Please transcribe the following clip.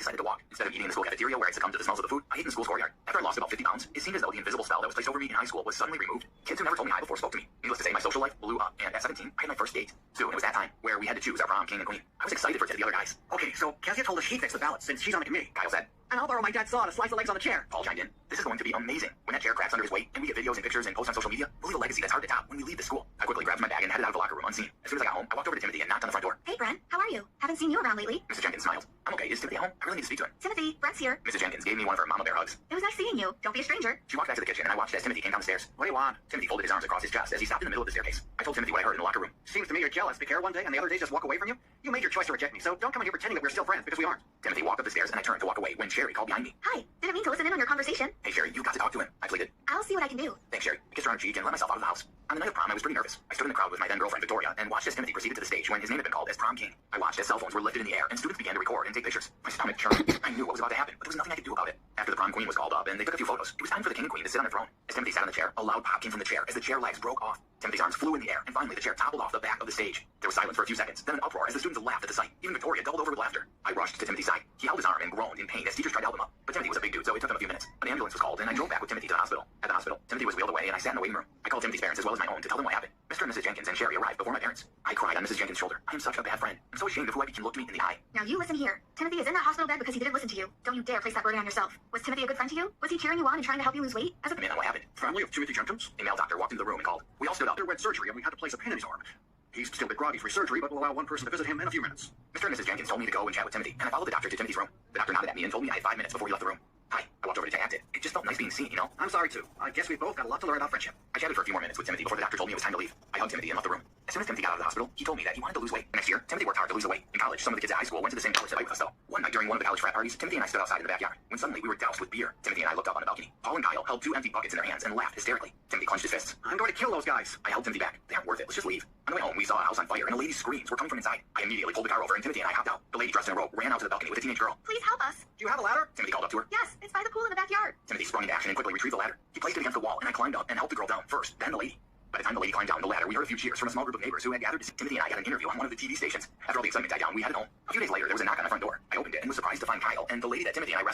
decided to walk. Instead of eating in the school cafeteria where I succumbed to the smells of the food, I ate in the school's courtyard. After I lost about 50 pounds, it seemed as though the invisible spell that was placed over me in high school was suddenly removed. Kids who never told me hi before spoke to me. Needless to say, my social life blew up, and at 17, I had my first date. Soon, it was that time, where we had to choose our prom king and queen. I was excited for it to the other guys. Okay, so Kezia told us she fixed the ballot since she's on the committee. Kyle said, and I'll borrow my dad's saw to slice the legs on the chair. Paul chimed in. This is going to be amazing. When that chair cracks under his weight, and we get videos and pictures and posts on social media, we'll leave a legacy that's hard to top when we leave the school. I quickly grabbed my bag and headed out of the locker room unseen. As soon as I got home, I walked over to Timothy and knocked on the front door. Hey, Brent, how are you? Haven't seen you around lately. Mrs. Jenkins smiled. I'm okay. Is Timothy home? I really need to speak to him. Timothy, Brent's here. Mrs. Jenkins gave me one of her mama bear hugs. It was nice seeing you. Don't be a stranger. She walked back to the kitchen, and I watched as Timothy came down the stairs. What do you want? Timothy folded his arms across his chest as he stopped in the middle of the staircase. I told Timothy what I heard in the locker room. Seems to me you're jealous. Pick hair one day and the other days just walk away from you. You made your choice to reject me, so don't come in here pretending that we're still friends, because we aren't. Timothy walked up the stairs, and I turned to walk away when Sherry called behind me. Hi. Didn't mean to listen in on your conversation. Hey, Sherry, you've got to talk to him. I pleaded. I'll see what I can do. Thanks, Sherry. I kissed her on her cheek and let myself out of the house. On the night of prom, I was pretty nervous. I stood in the crowd with my then-girlfriend Victoria and watched as Timothy proceeded to the stage when his name had been called as prom king. I watched as cell phones were lifted in the air and students began to record and take pictures. My stomach churned. I knew what was about to happen, but there was nothing I could do about it. After the prom queen was called up and they took a few photos, it was time for the king and queen to sit on the throne. As Timothy sat on the chair, a loud pop came from the chair as the chair legs broke off. Timothy's arms flew in the air, and finally the chair toppled off the back of the stage. There was silence for a few seconds, then an uproar as the students laughed at the sight. Even Victoria doubled over with laughter. I rushed to Timothy's side. He held his arm and groaned in pain as teachers tried to help him up. But Timothy was a big dude, so it took them a few minutes. An ambulance was called, and I drove back with Timothy to the hospital. At the hospital, Timothy was wheeled away, and I sat in the waiting room. I called Timothy's parents as well as my own to tell them what happened. Mr. and Mrs. Jenkins and Sherry arrived before my parents. I cried on Mrs. Jenkins' shoulder. I am such a bad friend. I'm so ashamed of who I became. Look me in the eye. Now you listen here. Timothy is in that hospital bed because he didn't listen to you. Don't you dare place that burden on yourself. Was Timothy a good friend to you? Was he cheering you on and trying to help you lose weight? As a man, what happened? Family of Timothy Jenkins. A male doctor walked into the room and called. We all stood up. Underwent surgery and we had to place a pin in his arm. He's still a bit groggy for surgery, but we'll allow one person to visit him in a few minutes. Mr. and Mrs. Jenkins told me to go and chat with Timothy, and I followed the doctor to Timothy's room. The doctor nodded at me and told me I had 5 minutes before he left the room. Hi. I walked over to Timothy. It just felt nice being seen, you know? I'm sorry, too. I guess we both got a lot to learn about friendship. I chatted for a few more minutes with Timothy before the doctor told me it was time to leave. I hugged Timothy and left the room. As soon as Timothy got out of the hospital, he told me that he wanted to lose weight. Next year, Timothy worked hard to lose the weight. In college, some of the kids at high school went to the same college that I with us, though. One night during one of the college frat parties, Timothy and I stood outside in the backyard, when suddenly we were doused with beer. Timothy and I looked up on the balcony. Paul and Kyle held 2 empty buckets in their hands and laughed hysterically. Timothy clenched his fists. I'm going to kill those guys. I held Timothy back. They aren't worth it. Let's just leave. On the way home, we saw a house on fire, and a lady's screams were coming from inside. I immediately pulled the car over, and Timothy and I hopped out. The lady dressed in a robe ran out to the balcony with a teenage girl. Please help us. Do you have a ladder? Timothy called up to her. Yes, it's by the pool in the backyard. Timothy sprung into action and quickly retrieved the ladder. He placed it against the wall, and I climbed up and helped the girl down first, then the lady. By the time the lady climbed down the ladder, we heard a few cheers from a small group of neighbors who had gathered to see Timothy and I got an interview on one of the TV stations. After all the excitement died down, we headed home. A few days later, there was a knock on the front door. I opened it and was surprised to find Kyle and the lady that Timothy and I rescued.